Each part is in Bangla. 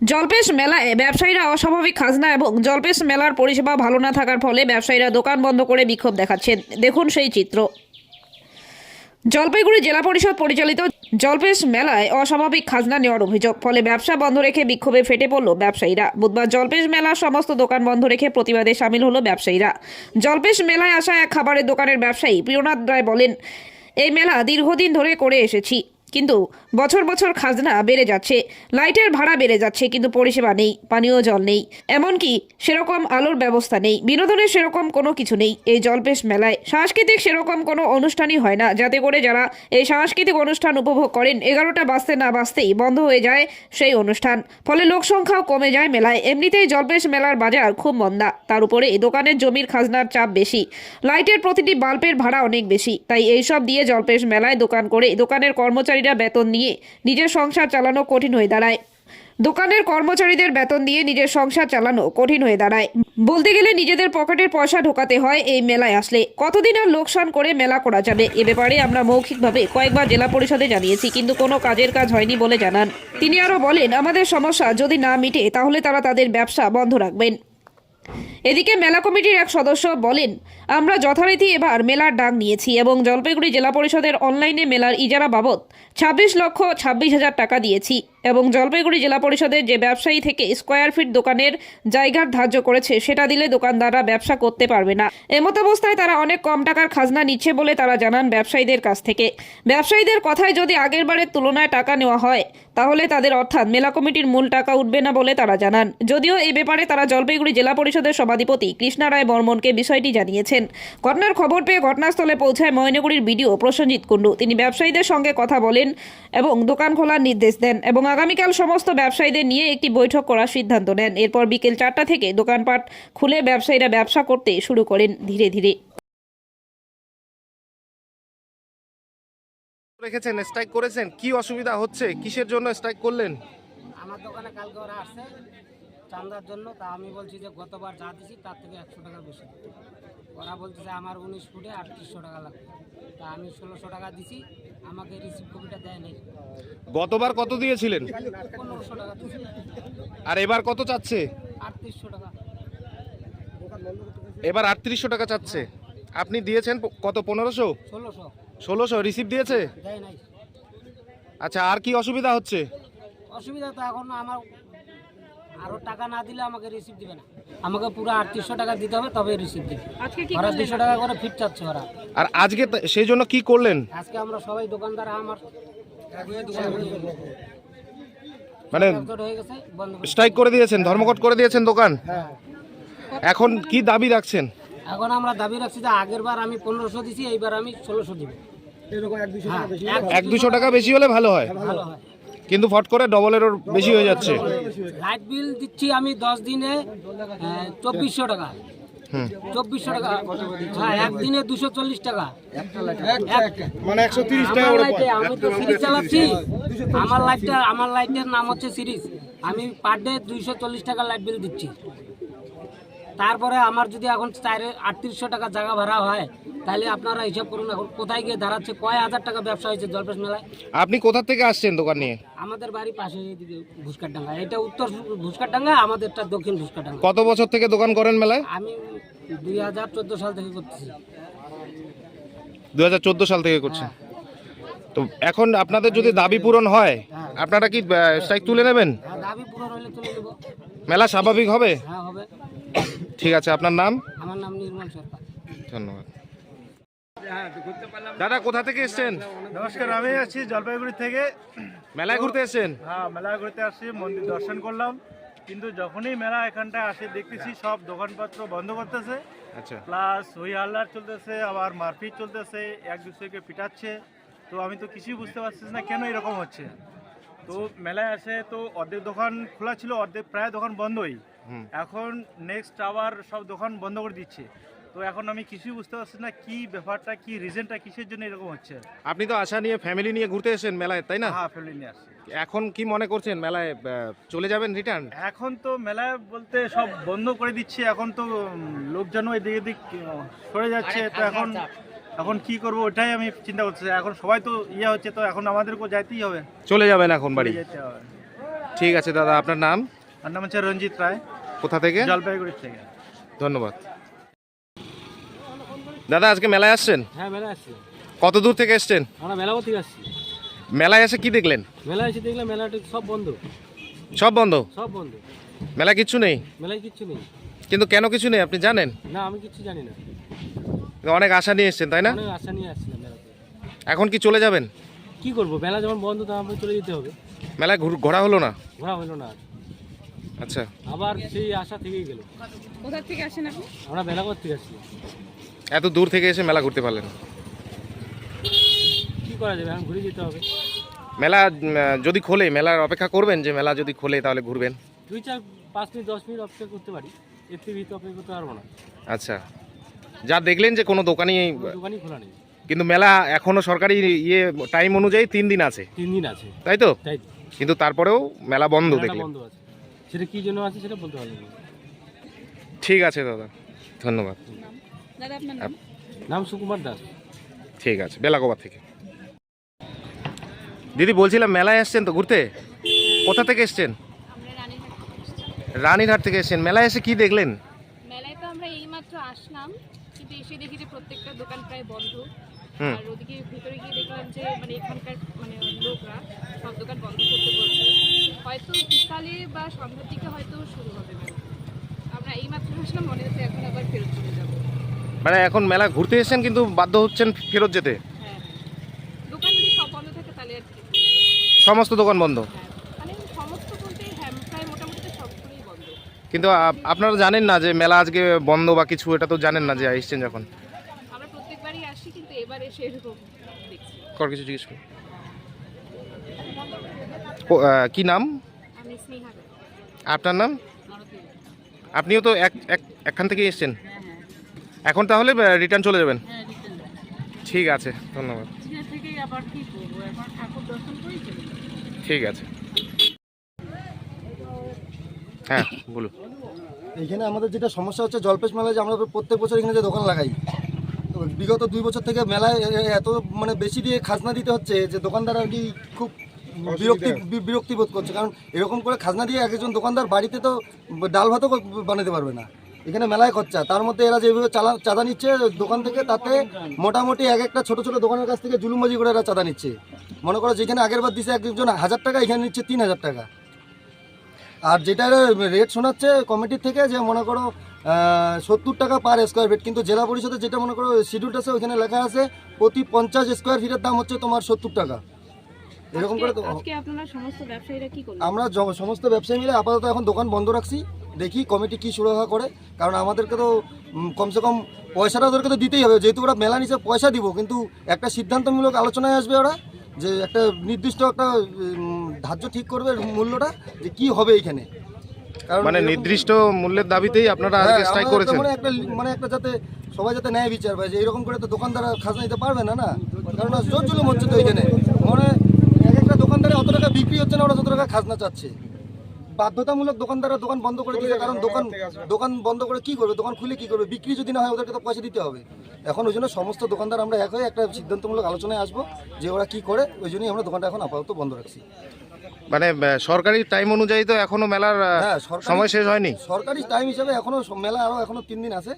জলপেশ মেলায় ব্যবসায়ীরা অস্বাভাবিক খাজনা এবং জলপেশ মেলার পরিষেবা ভালো না থাকার ফলে ব্যবসায়ীরা দোকান বন্ধ করে বিক্ষোভ দেখাচ্ছেন। দেখুন সেই চিত্র। জলপাইগুড়ি জেলা পরিষদ পরিচালিত জলপেশ মেলায় অস্বাভাবিক খাজনা নেওয়ার অভিযোগ, ফলে ব্যবসা বন্ধ রেখে বিক্ষোভে ফেটে পড়ল ব্যবসায়ীরা। বুধবার জলপেশ মেলার সমস্ত দোকান বন্ধ রেখে প্রতিবাদে সামিল হলো ব্যবসায়ীরা। জলপেশ মেলায় আসা এক খাবারের দোকানের ব্যবসায়ী প্রিয়নাথ রায় বলেন, এই মেলা দীর্ঘদিন ধরে করে এসেছি, কিন্তু বছর বছর খাজনা বেড়ে যাচ্ছে, লাইটের ভাড়া বেড়ে যাচ্ছে, কিন্তু পরিষেবা নেই, পানীয় জল নেই, এমনকি সেরকম আলোর ব্যবস্থা নেই, বিনোদনের সেরকম কোনো কিছু নেই। এই জলপেশ মেলায় সাংস্কৃতিক সেরকম কোনো অনুষ্ঠানই হয় না, যাতে করে যারা এই সাংস্কৃতিক অনুষ্ঠান উপভোগ করেন 11টা বাজতে না বাজতেই বন্ধ হয়ে যায় সেই অনুষ্ঠান, ফলে লোক সংখ্যাও কমে যায় মেলায়। এমনিতেই জলপেশ মেলার বাজার খুব মন্দা, তার উপরে এই দোকানের জমির খাজনার চাপ বেশি, লাইটের প্রতিটি বাল্বের ভাড়া অনেক বেশি। তাই এইসব দিয়ে জলপেশ মেলায় দোকান করে দোকানের কর্মচারীরা বেতন নিয়ে নিজের সংসার চালানো কঠিন হয়ে দাঁড়ায়। দোকানের কর্মচারীদের বেতন দিয়ে নিজের সংসার চালানো কঠিন হয়ে দাঁড়ায়। বলতে গেলে নিজেদের পকেটের পয়সা ঢোকাতে হয় এই মেলায় আসলে। কতদিন আর লোকসান করে মেলা করা যাবে? এ ব্যাপারে আমরা মৌখিকভাবে কয়েকবার জেলা পরিষদে জানিয়েছি, কিন্তু কোনো কাজের কাজ হয়নি বলে জানান তিনি। আরও বলেন, আমাদের সমস্যা যদি না মিটে তাহলে তারা তাদের ব্যবসা বন্ধ রাখবেন। এদিকে মেলা কমিটির এক সদস্য বলেন, আমরা যথারীতি এবার মেলার ডাক নিয়েছি এবং জলপাইগুড়ি জেলা পরিষদের অনলাইনে মেলার ইজারা বাবদ 26,26,000 টাকা দিয়েছি এবং জলপাইগুড়ি জেলা পরিষদের যে ব্যবসায়ী থেকে স্কোয়ার ফিট দোকানের জায়গার ধার্য করেছে সেটা দিলে দোকানদাররা ব্যবসা করতে পারবে না। এমত অবস্থায় তারা অনেক কম টাকার খাজনা নিচ্ছে বলে তারা জানান ব্যবসায়ীদের কাছ থেকে। ব্যবসায়ীদের কথায় যদি আগের বারের তুলনায় টাকা নেওয়া হয় তাহলে তাদের অর্থাৎ মেলা কমিটির মূল টাকা উঠবে না বলে তারা জানান। যদিও এই ব্যাপারে তারা জলপাইগুড়ি জেলা পরিষদের সভাধিপতি কৃষ্ণা রায় বর্মনকে বিষয়টি জানিয়েছেন। ঘটনার খবর পেয়ে ঘটনাস্থলে পৌঁছায় ময়নাগুড়ির বিডিও প্রসেনজিৎ কুণ্ডু। তিনি ব্যবসায়ীদের সঙ্গে কথা বলেন এবং দোকান খোলার নির্দেশ দেন এবং আগামীকাল সমস্ত ব্যবসায়ীদের নিয়ে একটি বৈঠক করার সিদ্ধান্ত নেন। এরপর বিকেল 4টা থেকে দোকানপাট খুলে ব্যবসায়ীরা ব্যবসা করতে শুরু করেন ধীরে ধীরে। রেখেছেন, স্ট্রাইক করেছেন, কি অসুবিধা হচ্ছে, কিসের জন্য স্ট্রাইক করলেন? আমার দোকানে কালকে ওরা আসছে চাঁদার জন্য, তা আমি বলছি যে গতবার যা দিছি তার থেকে 100 টাকা বেশি। ওরা বলছে যে আমার 19 ফুটে 3800 টাকা লাগবে, তা আমি 1600 টাকা দিছি, আমাকে রিসিভ কপিটা দেয় নাই। গতবার কত দিয়েছিলেন? 1500 টাকা দিছি। আর এবার কত চাচ্ছে? 3800 টাকা। এবার 3800 টাকা চাচ্ছে। আপনি দিয়েছেন কত? 1500? 1600 1600 রিসিভ দিয়েছে? দেয় নাই। আচ্ছা, আর কি অসুবিধা হচ্ছে? অসুবিধা তো এখন আমার আরো টাকা না দিলে আমাকে রিসিভ দিবে না, আমাকে পুরো 3800 টাকা দিতে হবে তবে রিসিভ দিবে। ওরা 200 টাকা করে ফিট চাচ্ছে ওরা। আর আজকে সেই জন্য কি করলেন? আজকে আমরা সবাই দোকানদার আমার মানে হয়ে গেছে, বন্ধ করে- স্ট্রাইক করে দিয়েছেন, ধর্মঘট করে দিয়েছেন দোকান। হ্যাঁ। এখন কি দাবি রাখছেন? এখন আমরা দাবি রাখছি যে আগের বার আমি 1500 দিছি, এইবার আমি 1600 দিব। এরকম 1-200 টাকা বেশি হলে ভালো হয়, ভালো হয়। কিন্তু ফট করে ডবলেরও বেশি হয়ে যাচ্ছে। লাইট বিল দিচ্ছি আমি 10 দিনে 2400 টাকা। হুম। 2400 টাকা, হ্যাঁ, একদিনে 240 টাকা। মানে 130 টাকা আমার করে লাইটে আমি তো সিরিজ চালাচ্ছি, আমার লাইটের নাম হচ্ছে সিরিজ। আমি পার ডে 240 টাকা লাইট বিল দিচ্ছি। তারপরে আমার যদি এখন 3800 টাকা জায়গা ভাড়া হয়, তাহলে আপনারা হিসাব করুন এখন কোথায় গিয়ে দাঁড়াচ্ছে। কয় হাজার টাকা ব্যবসা হয়েছে জলপেশ মেলায়। আপনি কোথা থেকে আসছেন দোকান নিয়ে? আমাদের বাড়ি পাশে এদিকে ভুসকারডাঙ্গা, এটা উত্তর ভুসকারডাঙ্গা, আমাদেরটা দক্ষিণ ভুসকারডাঙ্গা। কত বছর থেকে দোকান করেন মেলায়? আমি 2014 সাল থেকে করতেছি। 2014 সাল থেকে করছেন। হ্যাঁ। তো এখন আপনাদের যদি দাবি পূরণ হয়, হ্যাঁ। আপনারা কি স্ট্রাইক তুলে নেবেন? হ্যাঁ, দাবি পুরো হলে তুলে দেবো। মেলা স্বাভাবিক হবে? হ্যাঁ, হবে। ঠিক আছে, আপনার নাম? আমার নাম নির্মল সরকার। ধন্যবাদ। দাদা, কোথা থেকে এসেছেন? নমস্কার, আমি আছি জলপাইগুড়ি থেকে। মেলায় ঘুরতে এসেছেন? হ্যাঁ, মেলায় ঘুরতে আসছি, মন্দির দর্শন করলাম, কিন্তু যখনই মেলা এখানটায় আসে দেখতেছি সব দোকানপত্র বন্ধ করতেছে, আচ্ছা। প্লাস হই হাল্লার চলতেছে, আবার মারপিট চলতেছে, এক দুসরেকে পিটাচ্ছে। তো আমি তো কিছুই বুঝতে পারছি না কেন এরকম হচ্ছে। তো মেলায় আসে তো অর্ধেক দোকান খোলা ছিল, অর্ধেক প্রায় দোকান বন্ধই। এখন নেক্সট আবার সব দোকান বন্ধ করে দিচ্ছে। তো এখন আমি কিছুই বুঝতে পারছি না কি ব্যাপারটা, কি রিজনটা, কিসের জন্য এরকম হচ্ছে। আপনি তো আশা নিয়ে ফ্যামিলি নিয়ে ঘুরতে এসেছেন মেলায়, তাই না? হ্যাঁ, ফ্যামিলি নিয়ে আসছি। এখন কি মনে করছেন, মেলায় চলে যাবেন রিটার্ন? এখন তো মেলায় বলতে সব বন্ধ করে দিচ্ছে, এখন তো লোকজন এদিক এদিক সরে যাচ্ছে। তো এখন কি করব ওটাই আমি চিন্তা করছি। এখন সবাই তো হচ্ছে, তো এখন আমাদেরকেও যাইতেই হবে, চলে যাবেন এখন বাড়ি? যেতে হবে। ঠিক আছে দাদা, আপনার নাম? আর নাম হচ্ছে রঞ্জিত রায়, কোথা থেকে? জলপাইগুড়ি থেকে। ধন্যবাদ। দাদা আজকে মেলায় আসছেন? হ্যাঁ মেলা আসছি, কত দূর থেকে এসছেন? আমরা মেলাও থেকে আসছি। মেলায় এসে কি দেখলেন? মেলা এসে দেখলাম মেলাটা সব বন্ধ, সব বন্ধ? সব বন্ধ, মেলা কিচ্ছু নেই? মেলায় কিচ্ছু নেই। কিন্তু কেন কিছু নেই আপনি জানেন? না আমি কিচ্ছু জানি না, অনেক আশা নিয়ে এসছেন তাই না? অনেক আশা নিয়ে আসছিলাম মেলাতে। এখন কি চলে যাবেন? কি করবো, মেলা যখন বন্ধ তখন আমাকে চলে যেতে হবে। মেলায় ঘোরা হলো না? ঘোরা হলো না আর। আচ্ছা, আবার সেই আশা থেকেই গেল। কোথা থেকে আসেন আপনি? আমরা বেলাঘর থেকে আসছি। এত দূর থেকে এসে মেলা ঘুরতে পারলেন? কি করা যাবে, এখন ঘুরে যেতে হবে। মেলা যদি খোলে, মেলার অপেক্ষা করবেন যে মেলা যদি খোলে তাহলে ঘুরবেন? 2-4-5 মিনিট 10 মিনিট অপেক্ষা করতে পারি, এর থেকে ভিতরে অপেক্ষা করতে পারবো না। আচ্ছা, যা দেখলেন যে কোনো দোকানই, কোনো দোকানই খোলা নেই। কিন্তু মেলা এখনো সরকারি টাইম অনুযায়ী 3 দিন আছে, 3 দিন আছে, তাই তো? তাই তো। কিন্তু তারপরেও মেলা বন্ধ মেলাটা দেখলেন। বন্ধ আছে, সেটা কি জন্য আছে সেটা বলতে পারবো না। ঠিক আছে দাদা, ধন্যবাদ। দাদা আপনার নাম? নাম সুকুমার দাস। ঠিক আছে, বেলাগোবা থেকে। দিদি বলছিলাম মেলায় এসছেন তো ঘুরতে, কোথা থেকে এসছেন? আমরা রানীহাট থেকে এসেছি। রানীরহাট থেকে এসছেন। মেলায় এসে কি দেখলেন? মেলায় তো আমরা এইমাত্র আসলাম, কিন্তু এসে দেখি যে প্রত্যেকটা দোকান প্রায় বন্ধ। হুম। আর ওদিকে ভিতরে গিয়ে দেখলাম যে মানে এখানকার মানে লোকরা সব দোকান বন্ধ করতে বলছে। হয়তো বিকালে বা সন্ধ্যার দিকে হয়তো শুরু হবে মেলা। আমরা এইমাত্র আসলাম, মনে হচ্ছে এখন আবার ফেরত চলে যাবো। মানে এখন মেলা ঘুরতে এসেছেন কিন্তু বাধ্য হচ্ছেন ফেরত যেতে? হ্যাঁ, দোকান যদি সব বন্ধ থাকে তাহলে আর কি। সমস্ত দোকান বন্ধ? হ্যাঁ, মানে সমস্ত বলতে হ্যাঁ প্রায় মোটামুটি তো সবগুলোই বন্ধ। কিন্তু আপনারা জানেন না যে মেলা আজকে বন্ধ বা কিছু, এটা তো জানেন না যে এসছেন যখন? আমরা প্রত্যেকবারই আসি, কিন্তু এবার এসে এরকম দেখছি। কর কিছু জিজ্ঞেস করুন। কি নাম আমি স্নেহা রায়, আপনার? নাম? মারুতি। আপনিও তো একখান থেকে এসছেন? এখন তাহলে রিটার্ন চলে যাবেন? ঠিক আছে, ধন্যবাদ। ঠিক আছে, হ্যাঁ বলুন। এখানে আমাদের যেটা সমস্যা হচ্ছে জলপেশ মেলায়, যে আমরা প্রত্যেক বছর এখানে যে দোকান লাগাই, তো বিগত 2 বছর থেকে মেলায় এত মানে বেশি দিয়ে খাজনা দিতে হচ্ছে যে দোকানদার আর কি খুব বিরক্তি বোধ করছে। কারণ এরকম করে খাজনা দিয়ে একজন দোকানদার বাড়িতে তো ডাল ভাতও বানাতে পারবে না, এখানে মেলায় খরচা। তার মধ্যে এরা যেভাবে চাঁদা নিচ্ছে দোকান থেকে, তাতে মোটামুটি এক একটা ছোটো ছোটো দোকানের কাছ থেকে জুলুমবাজি করে এরা চাঁদা নিচ্ছে। মনে করো যেখানে আগের বার দিচ্ছে একজন 1000 টাকা, এখানে নিচ্ছে 3000 টাকা। আর যেটা রেট শোনাচ্ছে কমিটির থেকে যে মনে করো 70 টাকা পার স্কোয়ার ফিট, কিন্তু জেলা পরিষদের যেটা মনে করো শিডিউল আছে ওইখানে লেখা আছে প্রতি 50 স্কোয়ার ফিটের দাম হচ্ছে তোমার 70 টাকা। এরকম করে তো আজকে আপনারা সমস্ত ব্যবসায়ীরা কি করলেন? আমরা সমস্ত ব্যবসায়ী মিলে আপাতত এখন দোকান বন্ধ রাখছি, দেখি কমিটি কি সুরাহা করে। কারণ আমাদেরকে তো কমসে কম পয়সাটা ওদেরকে তো দিতেই হবে, যেহেতু ওরা মেলা নিচে পয়সা দিব, কিন্তু একটা সিদ্ধান্তমূলক আলোচনায় আসবে ওরা, যে একটা নির্দিষ্ট একটা ধার্য ঠিক করবে মূল্যটা যে কি হবে এইখানে। কারণ মানে নির্দিষ্ট মূল্যের দাবিতেই আপনারা আজকে স্ট্রাইক করেছেন? মানে একটা যাতে সবাই যাতে ন্যায় বিচার পায়, যে এরকম করে তো দোকানদার খাজনা দিতে পারবে না, না? কারণ জোর জুলুম হচ্ছে তো এখানে, মানে এক একটা দোকানদারে অত টাকা বিক্রি হচ্ছে না, ওরা যত টাকা খাজনা চাচ্ছে। বাধ্যতামূলক দোকানদাররা দোকান বন্ধ করে দিয়েছে, কারণ দোকান বন্ধ করে কি করবে, দোকান খুলে কি করবে, বিক্রি যদি না হয় ওদেরকে তো পয়সা দিতে হবে। এখন ওই জন্য সমস্ত দোকানদার আমরা এক হয়ে একটা সিদ্ধান্তমূলক আলোচনায় আসবো যে ওরা কি করে, ওই জন্যই আমরা দোকানটা এখন আপাতত বন্ধ রাখছি। মানে সরকারি টাইম অনুযায়ী তো এখনো মেলার হ্যাঁ, সময় শেষ হয়নি? সরকারি টাইম হিসাবে এখনো মেলা এখনো 3 দিন আছে,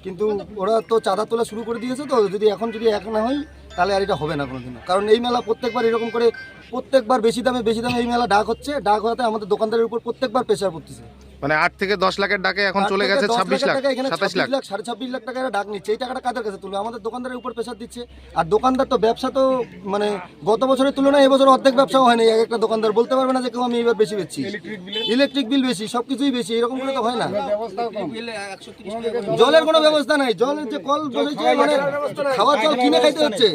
কিন্তু ওরা তো চাঁদা তোলা শুরু করে দিয়েছে। তো যদি এখন না হয় তাহলে আর এটা হবে না কোনোদিনও। কারণ এই মেলা প্রত্যেকবার এরকম করে প্রত্যেকবার বেশি দামে এই মেলা ডাক হচ্ছে, ডাক হওয়াতে আমাদের দোকানদারের উপর প্রত্যেকবার প্রেশার পড়তেছে। মানে 8 থেকে 10 লাখের ডাকে এখন চলে গেছে 26 লাখ, 27 লাখ, 26 লাখ টাকা এরা ডাক নিচ্ছে। এই টাকাটা কাদের কাছে তুলবে? আমাদের দোকানদারের উপর প্রেশার দিচ্ছে। আর দোকানদার তো ব্যবসা তো মানে গত বছরের তুলনায় এবছর অর্ধেক ব্যবসাও হয়নি। এক একটা দোকানদার বলতে পারবে না যে কেউ আমি এবার বেশি বেচছি। ইলেকট্রিক বিল বেশি, সবকিছুই বেশি, এরকম করে তো হয় না। জলের কোনো ব্যবস্থা নাই, জলের যে কল বসেছে মানে খাওয়ার জল কিনে খাইতে হচ্ছে।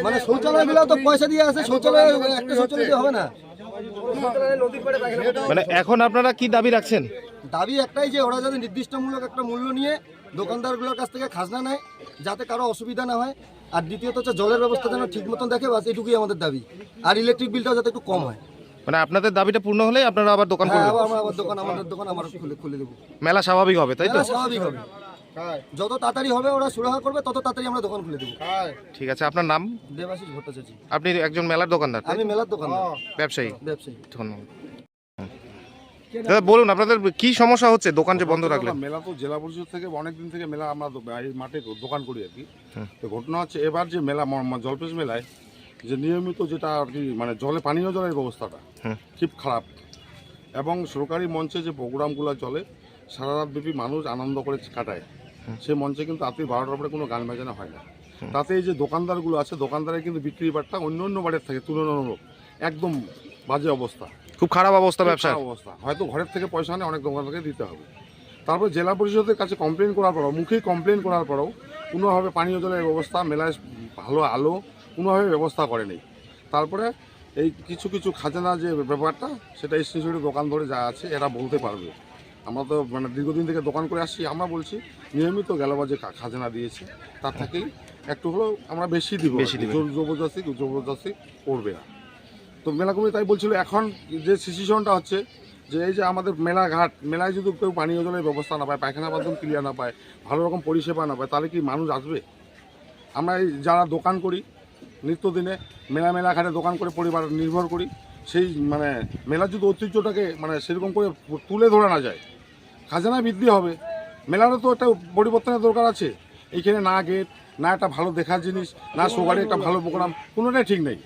মানে শৌচালয় গুলো তো পয়সা দিয়ে আছে, শৌচালয় একটা শৌচালয় দিয়ে হবে না। মানে এখন আপনারা কি দাবি রাখছেন? দাবি একটাই, যে ওরা যাতে নির্দিষ্টমূলক একটা মূল্য নিয়ে দোকানদারগুলোর কাছ থেকে খাজনা নেয়, যাতে কারো অসুবিধা না হয়। আর দ্বিতীয়ত হচ্ছে জলের ব্যবস্থা যেন ঠিক মতন দেখে, বাস এটুকুই আমাদের দাবি। আর ইলেকট্রিক বিলটাও যাতে একটু কম হয়। মানে আপনাদের দাবিটা পূর্ণ হলেই আপনারা আবার দোকান খুলবেন? আমাদের দোকান আমরা খুলে দেবো। মেলা স্বাভাবিক হবে, তাই তো? স্বাভাবিক হবে, যত তাড়াতাড়ি হবে ওরা সুরাহা করবে তত তাড়াতাড়ি আমরা দোকান খুলে দেবো। ঠিক আছে, আপনার নাম? দেবাশিস ভট্টাচার্য। আপনি একজন মেলার দোকানদার? আমি মেলার দোকানদার, ব্যবসায়ী। ব্যবসায়ী। ধন্যবাদ। দাদা বলুন আপনাদের কি সমস্যা হচ্ছে, দোকান যে বন্ধ রাখলেন? মেলা তো জেলা পরিষদ থেকে অনেক দিন থেকে মেলা আমরা এই মাঠে দোকান করি আর কি। তো ঘটনা হচ্ছে এবার যে মেলা জলপেশ মেলায় যে নিয়মিত যেটা আর কি মানে পানীয় জলের ব্যবস্থাটা খুব খারাপ, এবং সরকারি মঞ্চে যে প্রোগ্রামগুলো চলে সারা রাত ব্যাপী মানুষ আনন্দ করে কাটায়, সেই মঞ্চে কিন্তু রাত্রি 12টার পরে কোনো গান বাজানো হয় না। তাতে এই যে দোকানদারগুলো আছে, দোকানদারের কিন্তু বিক্রি বাট্টা অন্য অন্য বাড়ির থেকে তুলনামূলক একদম বাজে অবস্থা, খুব খারাপ অবস্থা ব্যবসা। অবস্থা হয়তো ঘরের থেকে পয়সা নেই, অনেক দোকানদারকে দিতে হবে। তারপর জেলা পরিষদের কাছে কমপ্লেন করার পরও, মুখেই কমপ্লেন করার পরেও কোনোভাবে পানীয় জলের ব্যবস্থা, মেলায় ভালো আলো কোনোভাবে ব্যবস্থা করেনি। তারপরে এই কিছু কিছু খাজানা যে ব্যাপারটা, সেটা স্টেশনের দোকান ধরে যা আছে এরা বলতে পারবে। আমরা তো মানে দীর্ঘদিন থেকে দোকান করে আসছি, আমরা বলছি নিয়মিত গেলবা যে খাজানা দিয়েছে তার থেকেই একটু হলেও আমরা বেশি দিব, জবরদস্তি করবে না। তো মেলা কমিটি তাই বলছিল, এখন যে সিচুয়েশনটা হচ্ছে যে এই যে আমাদের মেলায় যদি কেউ পানীয় জলের ব্যবস্থা না পায়, পায়খানা বাথরুম ক্লিয়ার না পায়, ভালো রকম পরিষেবা না পায়, তাহলে কি মানুষ আসবে? আমরা এই যারা দোকান করি নিত্যদিনে মেলা ঘাটে দোকান করে পরিবার নির্ভর করি, সেই মানে মেলার যদি ঐতিহ্যটাকে মানে সেরকম করে তুলে ধরা না যায়, খাজানা বৃদ্ধি হবে। মেলারও তো একটা পরিবর্তনের দরকার আছে। এইখানে না গেট, না একটা ভালো দেখার জিনিস, না সোগাড়ি একটা ভালো প্রোগ্রাম, কোনোটাই ঠিক নেই।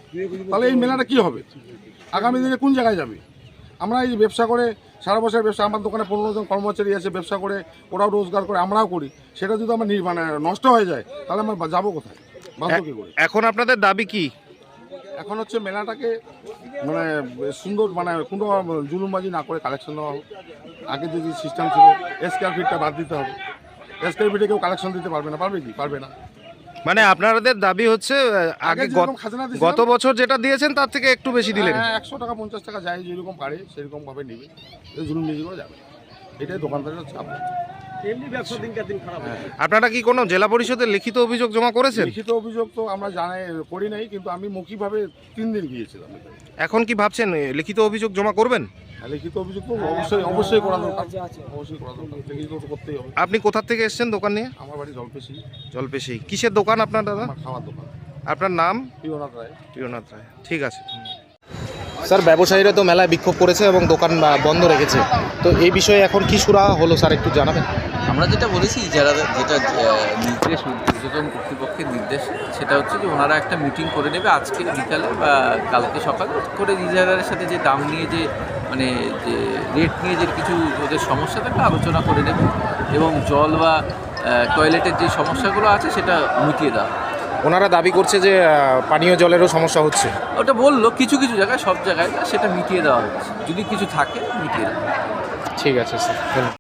তাহলে এই মেলাটা কি হবে? আগামী দিনে কোন জায়গায় যাবে? আমরা এই ব্যবসা করে সারা বছর ব্যবসা, আমার দোকানে 15 জন কর্মচারী আছে ব্যবসা করে, ওরাও রোজগার করে, আমরাও করি, সেটা যদি আমার মানে নষ্ট হয়ে যায় তাহলে আমরা যাবো কোথায়, বাঁচবো কি করে? এখন আপনাদের দাবি কি? এখন হচ্ছে মেলাটাকে মানে সুন্দর মানে কোনো জুলুমবাজি না করে কালেকশন দেওয়া হোক। আগে যে সিস্টেম ছিল স্কোয়ার ফিটটা বাদ দিতে হবে। স্কোয়ার ফিটে কেউ কালেকশন দিতে পারবে না, পারবে কি? পারবে না। মানে আপনাদের দাবি হচ্ছে আগে যেরকম খাজনা দিয়েছিলাম, গত বছর যেটা দিয়েছেন তার থেকে একটু বেশি দিলেন। 100 টাকা 50 টাকা যায়, যেরকম পারে সেরকম ভাবে নেবে, জুলুম বেশি করে যাবে, এটাই দোকানদারের চাপ। আপনারা কি কোনো জেলা পরিষদের লিখিত অভিযোগ জমা করেছেন? লিখিত অভিযোগ তো আমরা করি নাই, কিন্তু আমি মৌখিকভাবে 3 দিন গিয়েছিলাম। এখন কি ভাবছেন লিখিত অভিযোগ জমা করবেন? লিখিত অভিযোগ তো অবশ্যই করা দরকার, অবশ্যই করা দরকার, লিখিত তো করতেই হবে। আপনি কোথা থেকে এসেছেন দোকান নিয়ে? আমার বাড়ি জলপেশি। জলপেশি। কিসের দোকান আপনার দাদা? আমার খাওয়ার দোকান। আপনার নাম? প্রিয়নাথ রায়। প্রিয়নাথ রায়, ঠিক আছে। স্যার, ব্যবসায়ীরা তো মেলায় বিক্ষোভ করেছে এবং দোকান বন্ধ রেখেছে, তো এই বিষয়ে এখন কি সুরা হলো স্যার, একটু জানাবেন? আমরা যেটা বলেছি, যেটা নির্দেশ ঊর্ধ্বতন কর্তৃপক্ষের নির্দেশ, সেটা হচ্ছে যে ওনারা একটা মিটিং করে নেবে আজকে বিকালে বা কালকে সকালে, করে রিজার্ভারের সাথে যে দাম নিয়ে যে মানে যে রেট নিয়ে যে কিছু ওদের সমস্যা থাকে আলোচনা করে নেবে, এবং জল বা টয়লেটের যে সমস্যাগুলো আছে সেটা মিটিয়ে দেওয়া। ওনারা দাবি করছে যে পানীয় জলেরও সমস্যা হচ্ছে। ওটা বললো কিছু কিছু জায়গায়, সব জায়গায় না, সেটা মিটিয়ে দেওয়া হচ্ছে, যদি কিছু থাকে মিটিয়ে দেওয়া। ঠিক আছে স্যার।